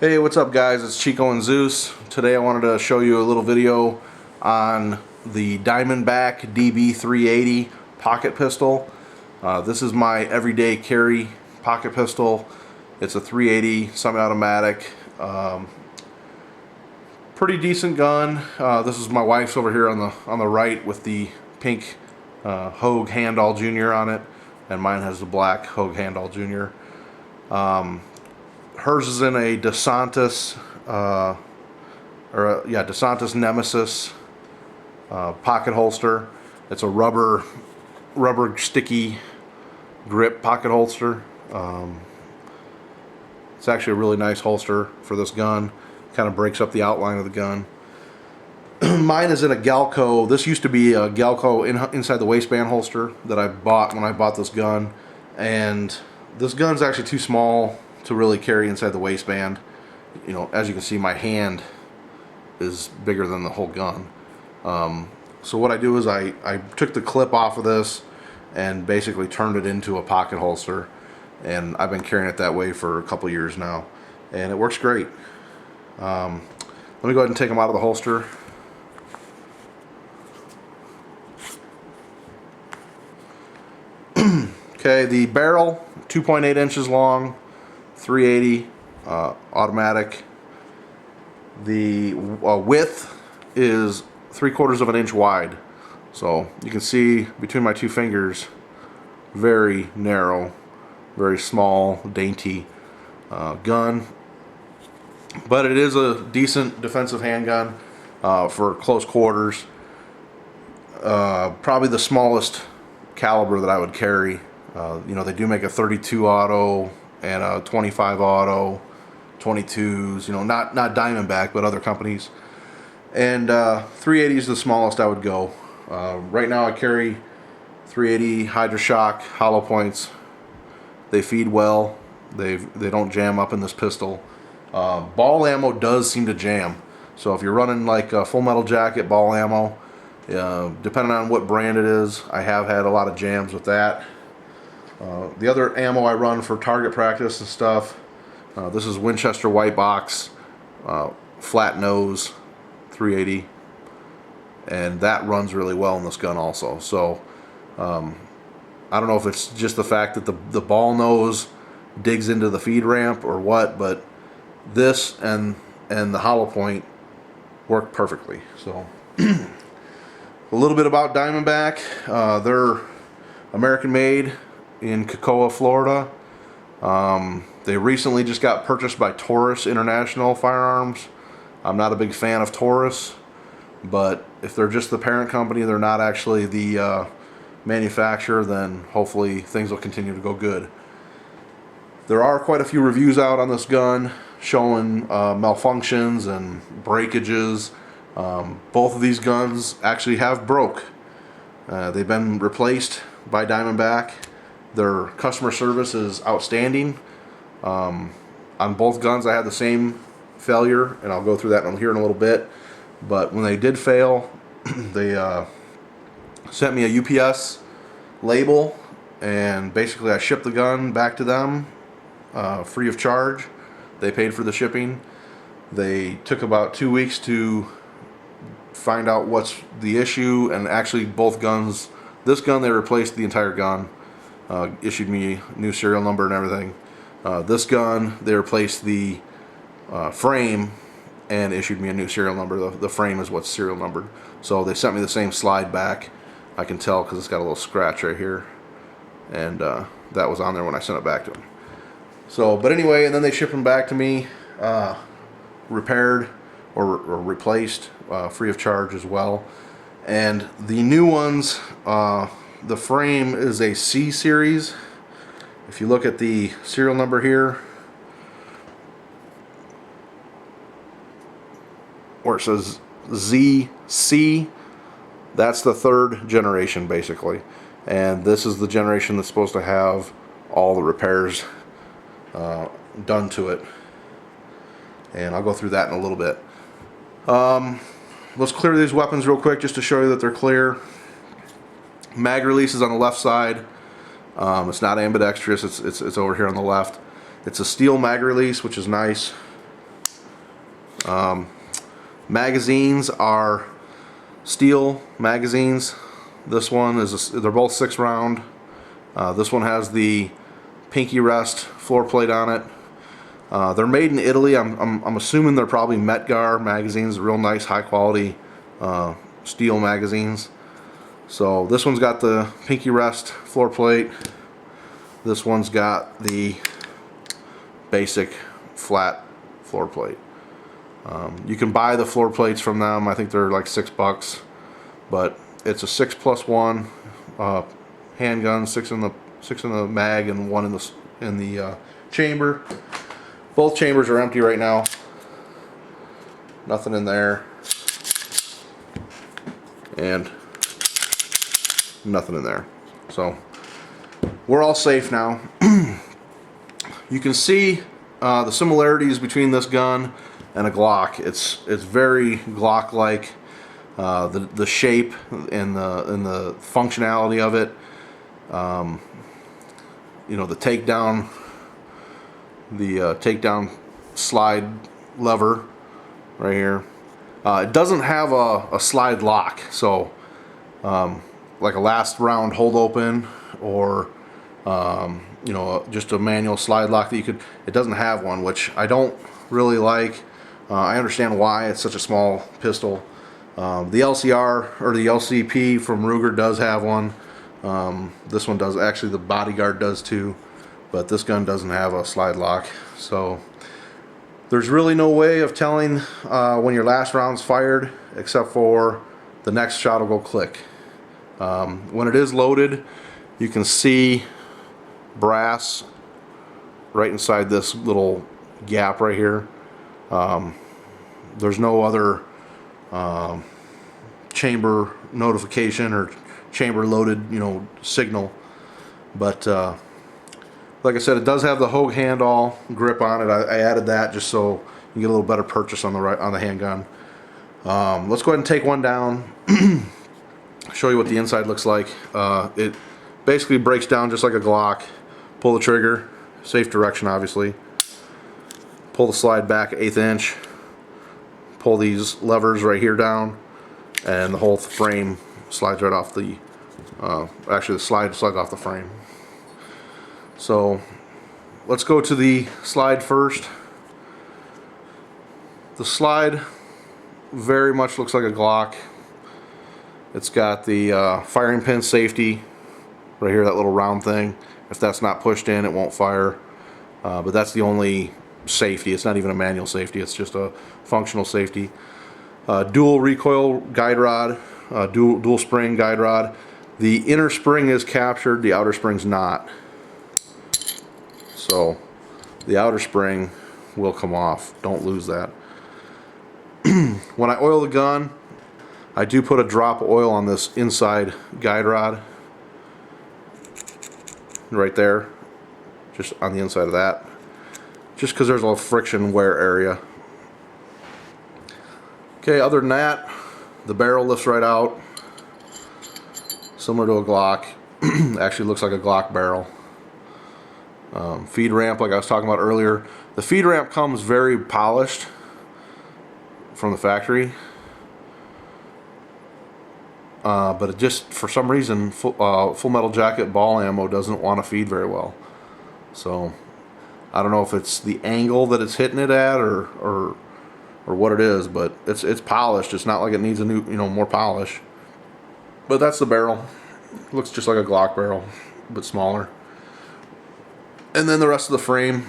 Hey, what's up guys? It's Chico and Zeus. Today I wanted to show you a little video on the Diamondback DB380 pocket pistol. This is my everyday carry pocket pistol. It's a 380 semi-automatic. Pretty decent gun. This is my wife's over here on the right with the pink Hogue Handall Jr. on it, and mine has the black Hogue Handall Jr. Hers is in a DeSantis, DeSantis Nemesis pocket holster. It's a rubber sticky grip pocket holster. It's actually a really nice holster for this gun. Kind of breaks up the outline of the gun. Mine is in a Galco. This used to be a Galco inside the waistband holster that I bought when I bought this gun, and this gun's actually too small to really carry inside the waistband. You know, as you can see, my hand is bigger than the whole gun. So what I do is I took the clip off of this and basically turned it into a pocket holster, and I've been carrying it that way for a couple years now, and it works great. Let me go ahead and take them out of the holster. Okay, the barrel, 2.8 inches long, 380 automatic. The width is 3/4 of an inch wide, so you can see between my two fingers, very narrow, very small, dainty gun, but it is a decent defensive handgun for close quarters. Probably the smallest caliber that I would carry. You know, they do make a 32 auto and a 25 auto, 22s, you know, not Diamondback, but other companies. And 380 is the smallest I would go. Right now I carry 380 Hydra-Shock hollow points. They feed well. They don't jam up in this pistol. Ball ammo does seem to jam. So if you're running like a Full Metal Jacket ball ammo, depending on what brand it is, I have had a lot of jams with that. The other ammo I run for target practice and stuff, this is Winchester White Box, flat nose, 380, and that runs really well in this gun also. So I don't know if it's just the fact that the ball nose digs into the feed ramp or what, but this and the hollow point work perfectly. So a little bit about Diamondback. They're American made in Cocoa, Florida. They recently just got purchased by Taurus International Firearms. I'm not a big fan of Taurus, but if they're just the parent company, they're not actually the manufacturer, then hopefully things will continue to go good. There are quite a few reviews out on this gun showing malfunctions and breakages. Both of these guns actually have broke. They've been replaced by Diamondback. Their customer service is outstanding. On both guns I had the same failure, and I'll go through that here in a little bit. But when they did fail, they sent me a UPS label, and basically I shipped the gun back to them free of charge. They paid for the shipping. They took about 2 weeks to find out what's the issue, and actually both guns, this gun they replaced the entire gun, issued me a new serial number and everything. This gun they replaced the frame and issued me a new serial number. The frame is what's serial numbered, so they sent me the same slide back. I can tell because it's got a little scratch right here, and that was on there when I sent it back to them. So, but anyway, and then they shipped them back to me repaired or replaced free of charge as well. And the new ones, the frame is a C series. If you look at the serial number here, where it says ZC, that's the 3rd generation basically. And this is the generation that's supposed to have all the repairs done to it. And I'll go through that in a little bit. Let's clear these weapons real quick just to show you that they're clear. Mag release is on the left side. It's not ambidextrous, it's over here on the left. It's a steel mag release, which is nice. Magazines are steel magazines. This one is they're both 6-round. This one has the pinky rest floor plate on it. They're made in Italy. I'm assuming they're probably Metgar magazines, real nice, high quality steel magazines. So this one's got the pinky rest floor plate. This one's got the basic flat floor plate. You can buy the floor plates from them. I think they're like $6, but it's a 6+1 handgun, six in the mag and 1 in the chamber. Both chambers are empty right now. Nothing in there, and nothing in there. So we're all safe now. You can see the similarities between this gun and a Glock. It's very Glock-like. The shape and the functionality of it. You know, the takedown slide lever right here. It doesn't have a slide lock, so like a last round hold open or you know, just a manual slide lock that you could. It doesn't have one, which I don't really like. I understand why. It's such a small pistol. The LCR or the LCP from Ruger does have one. This one does. Actually, the Bodyguard does too, but this gun doesn't have a slide lock. So there's really no way of telling when your last round's fired, except for the next shot will go click. When it is loaded, you can see brass right inside this little gap right here. There's no other chamber notification or chamber loaded, you know, signal, but like I said, it does have the Hogue handall grip on it. I added that just so you get a little better purchase on the handgun. Let's go ahead and take one down. Show you what the inside looks like. It basically breaks down just like a Glock. Pull the trigger, safe direction obviously. Pull the slide back 1/8 inch. Pull these levers right here down, and the whole frame slides right off the. Actually, the slide slides off the frame. So let's go to the slide first. The slide very much looks like a Glock. It's got the firing pin safety right here, that little round thing. If that's not pushed in, it won't fire. But that's the only safety. It's not even a manual safety. It's just a functional safety. Dual recoil guide rod, dual spring guide rod. The inner spring is captured. The outer spring's not. So the outer spring will come off. Don't lose that. When I oil the gun, I do put a drop of oil on this inside guide rod right there, just on the inside of that, just because there's a little friction wear area. Okay, other than that, the barrel lifts right out, similar to a Glock. Actually looks like a Glock barrel. Feed ramp, like I was talking about earlier, the feed ramp comes very polished from the factory, but it just, for some reason, Full Metal Jacket ball ammo doesn't want to feed very well. So I don't know if it's the angle that it's hitting it at or what it is, but it's polished. It's not like it needs a new, you know, more polish. But that's the barrel. Looks just like a Glock barrel, but smaller. And then the rest of the frame,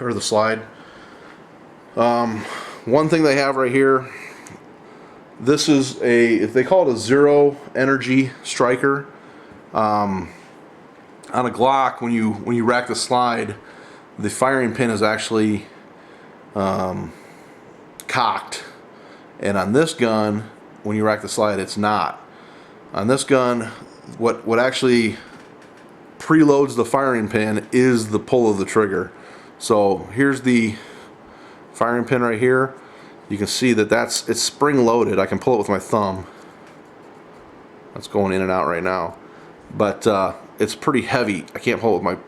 or the slide. One thing they have right here, this is they call it a zero energy striker. On a Glock, when you rack the slide, the firing pin is actually cocked, and on this gun, when you rack the slide, it's not. On this gun, what actually preloads the firing pin is the pull of the trigger. So here's the firing pin right here. You can see that it's spring loaded. I can pull it with my thumb. That's going in and out right now, but it's pretty heavy. I can't pull it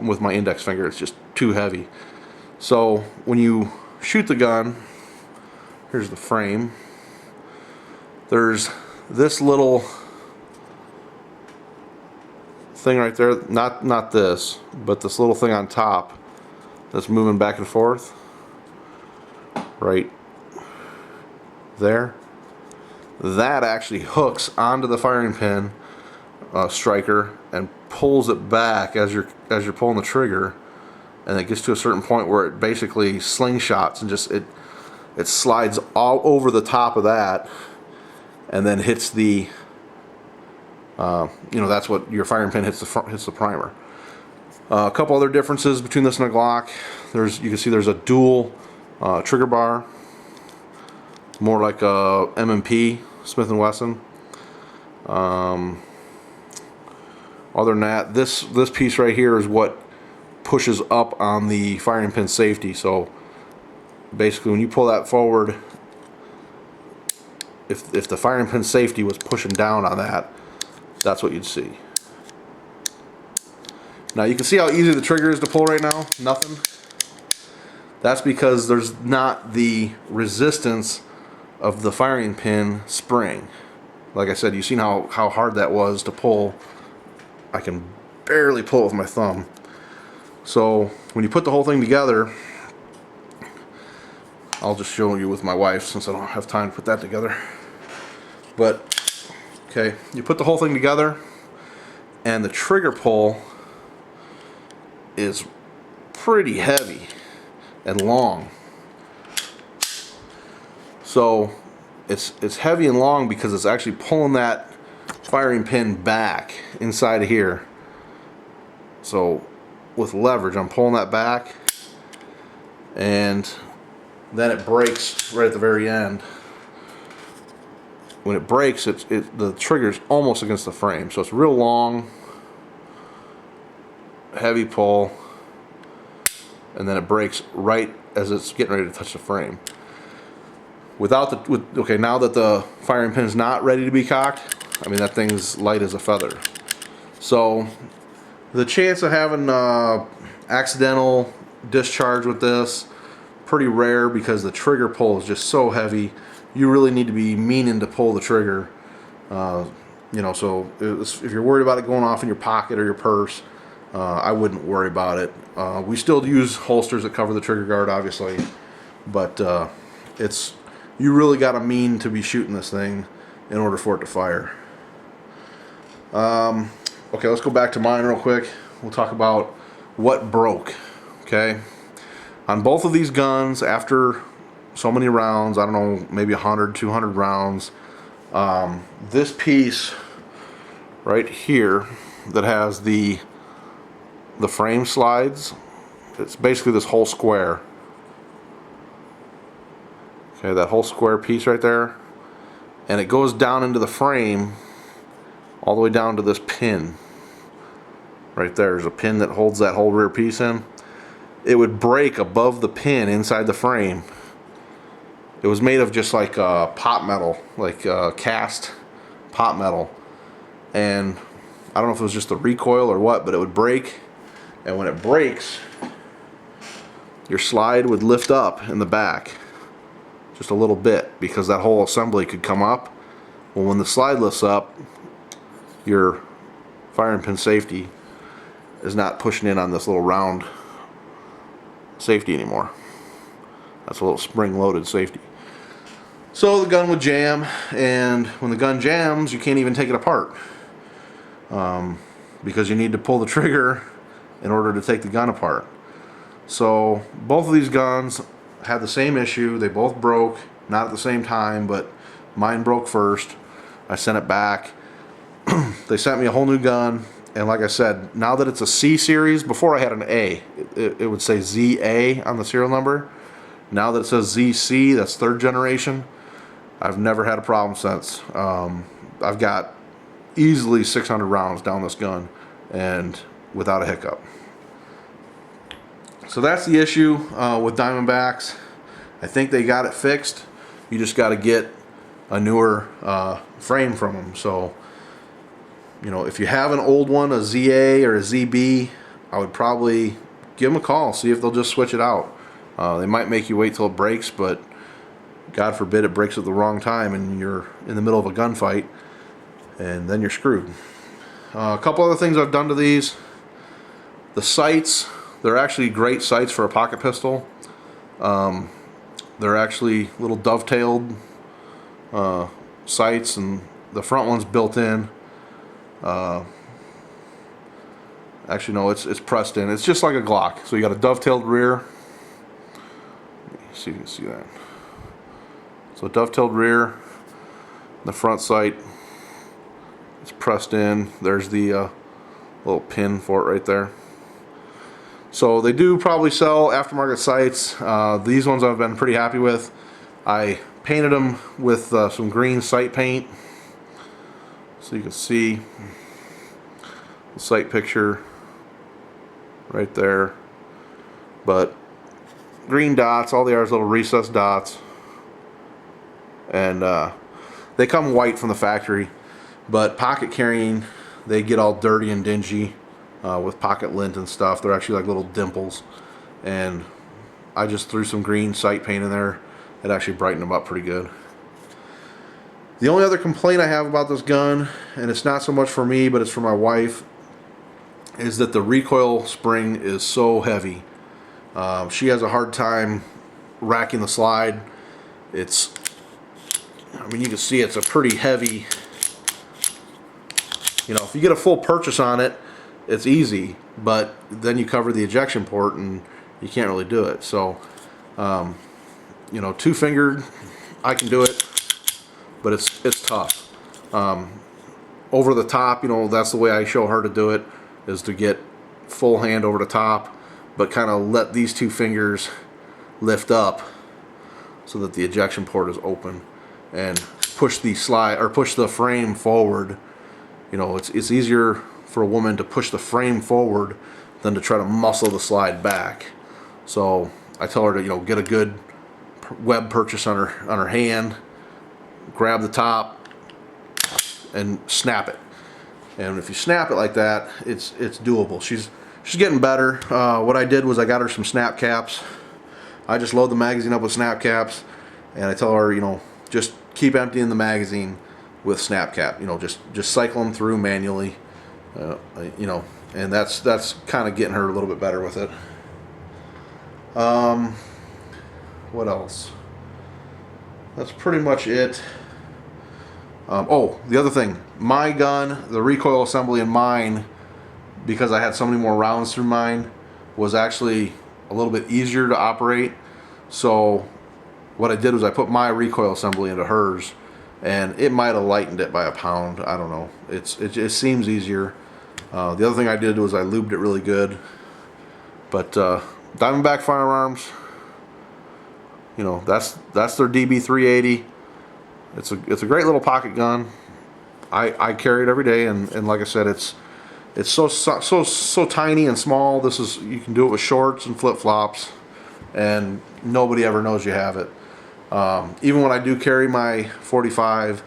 with my index finger. It's just too heavy. So when you shoot the gun, here's the frame. There's this little thing right there, not this, but this little thing on top that's moving back and forth right there. That actually hooks onto the firing pin striker and pulls it back as you're pulling the trigger, and it gets to a certain point where it basically slingshots and just it slides all over the top of that, and then hits the you know, that's what your firing pin hits the primer. A couple other differences between this and a Glock. You can see there's a dual trigger bar, more like a M&P Smith & Wesson. Other than that, this piece right here is what pushes up on the firing pin safety. So basically, when you pull that forward, if the firing pin safety was pushing down on that, that's what you'd see. Now you can see how easy the trigger is to pull right now. Nothing. That's because there's not the resistance of the firing pin spring. Like I said, you've seen how hard that was to pull. I can barely pull it with my thumb. So when you put the whole thing together, I'll just show you with my wife since I don't have time to put that together. But okay, you put the whole thing together, and the trigger pull is pretty heavy and long. So it's heavy and long because it's actually pulling that firing pin back inside of here. So with leverage, I'm pulling that back, and then it breaks right at the very end. When it breaks, the trigger's almost against the frame, so it's real long, heavy pull, and then it breaks right as it's getting ready to touch the frame. Okay, now that the firing pin is not ready to be cocked, I mean, that thing's light as a feather. So the chance of having accidental discharge with this, pretty rare, because the trigger pull is just so heavy. You really need to be meaning to pull the trigger. You know, so if you're worried about it going off in your pocket or your purse, I wouldn't worry about it. We still use holsters that cover the trigger guard, obviously, but you really got to mean to be shooting this thing in order for it to fire. Okay, let's go back to mine real quick. We'll talk about what broke. Okay, on both of these guns, after so many rounds, I don't know, maybe 100, 200 rounds, this piece right here that has the frame slides, it's basically this whole square. Okay, that whole square piece right there, and it goes down into the frame all the way down to this pin right there. There's a pin that holds that whole rear piece in. It would break above the pin inside the frame. It was made of just like pot metal, like cast pot metal, and I don't know if it was just the recoil or what, but it would break, and when it breaks, your slide would lift up in the back just a little bit, because that whole assembly could come up. Well, when the slide lifts up, your firing pin safety is not pushing in on this little round safety anymore. That's a little spring-loaded safety. So the gun would jam, and when the gun jams, you can't even take it apart, because you need to pull the trigger in order to take the gun apart. So both of these guns had the same issue. They both broke, not at the same time, but mine broke first. I sent it back. They sent me a whole new gun, and like I said, now that it's a C series, before I had an A, it would say ZA on the serial number. Now that it says ZC, that's third generation. I've never had a problem since. I've got easily 600 rounds down this gun, and without a hiccup. So that's the issue with Diamondbacks. I think they got it fixed. You just got to get a newer frame from them. So, you know, if you have an old one, a ZA or a ZB, I would probably give them a call, see if they'll just switch it out. They might make you wait till it breaks, but God forbid it breaks at the wrong time and you're in the middle of a gunfight, and then you're screwed. A couple other things I've done to these. The sights, they're actually great sights for a pocket pistol. They're actually little dovetailed sights, and the front one's built in. Actually, no, it's pressed in. It's just like a Glock. So you got a dovetailed rear. Let me see if you can see that. So dovetailed rear, the front sight, it's pressed in. There's the little pin for it right there. So they do probably sell aftermarket sights. These ones I've been pretty happy with. I painted them with some green sight paint, so you can see the sight picture right there. But green dots, all they are is little recessed dots, and they come white from the factory. But pocket carrying, they get all dirty and dingy with pocket lint and stuff. They're actually like little dimples, and I just threw some green sight paint in there. It actually brightened them up pretty good. The only other complaint I have about this gun, and it's not so much for me but it's for my wife, is that the recoil spring is so heavy. She has a hard time racking the slide. It's, I mean, you can see it's a pretty heavy, you know, if you get a full purchase on it, it's easy, but then you cover the ejection port and you can't really do it. So, you know, two-fingered, I can do it, but it's tough. Over the top, you know, that's the way I show her to do it, is to get full hand over the top, but kind of let these two fingers lift up so that the ejection port is open, and push the slide or push the frame forward. You know, it's easier for a woman to push the frame forward than to try to muscle the slide back. So I tell her to, you know, get a good web purchase on her hand, grab the top, and snap it. And if you snap it like that, it's doable. She's getting better. What I did was I got her some snap caps. I just load the magazine up with snap caps, and I tell her, you know, just keep emptying the magazine with snap cap. You know, just cycle them through manually. You know, and that's kind of getting her a little bit better with it. What else? That's pretty much it. Oh, the other thing, my gun, the recoil assembly in mine, because I had so many more rounds through mine, was actually a little bit easier to operate. So what I did was I put my recoil assembly into hers, and it might have lightened it by a pound. I don't know. It just seems easier. The other thing I did was I lubed it really good. But Diamondback Firearms, you know, that's their DB380. It's a great little pocket gun. I carry it every day, and like I said, it's so tiny and small. You can do it with shorts and flip-flops, and nobody ever knows you have it. Even when I do carry my 45,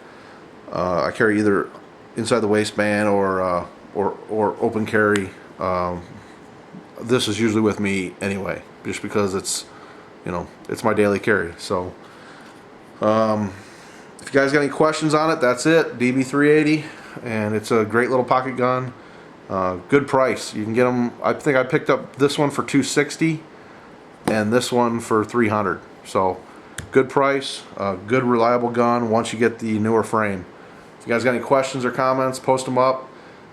I carry either inside the waistband or open carry. This is usually with me anyway, just because it's, you know, it's my daily carry. So if you guys got any questions on it, that's it. DB380, and it's a great little pocket gun. Good price. You can get them. I think I picked up this one for $260 and this one for $300. So good price, good reliable gun once you get the newer frame. If you guys got any questions or comments, post them up.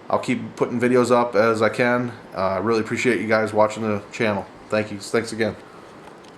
I'll keep putting videos up as I can. I really appreciate you guys watching the channel. Thank you. Thanks again.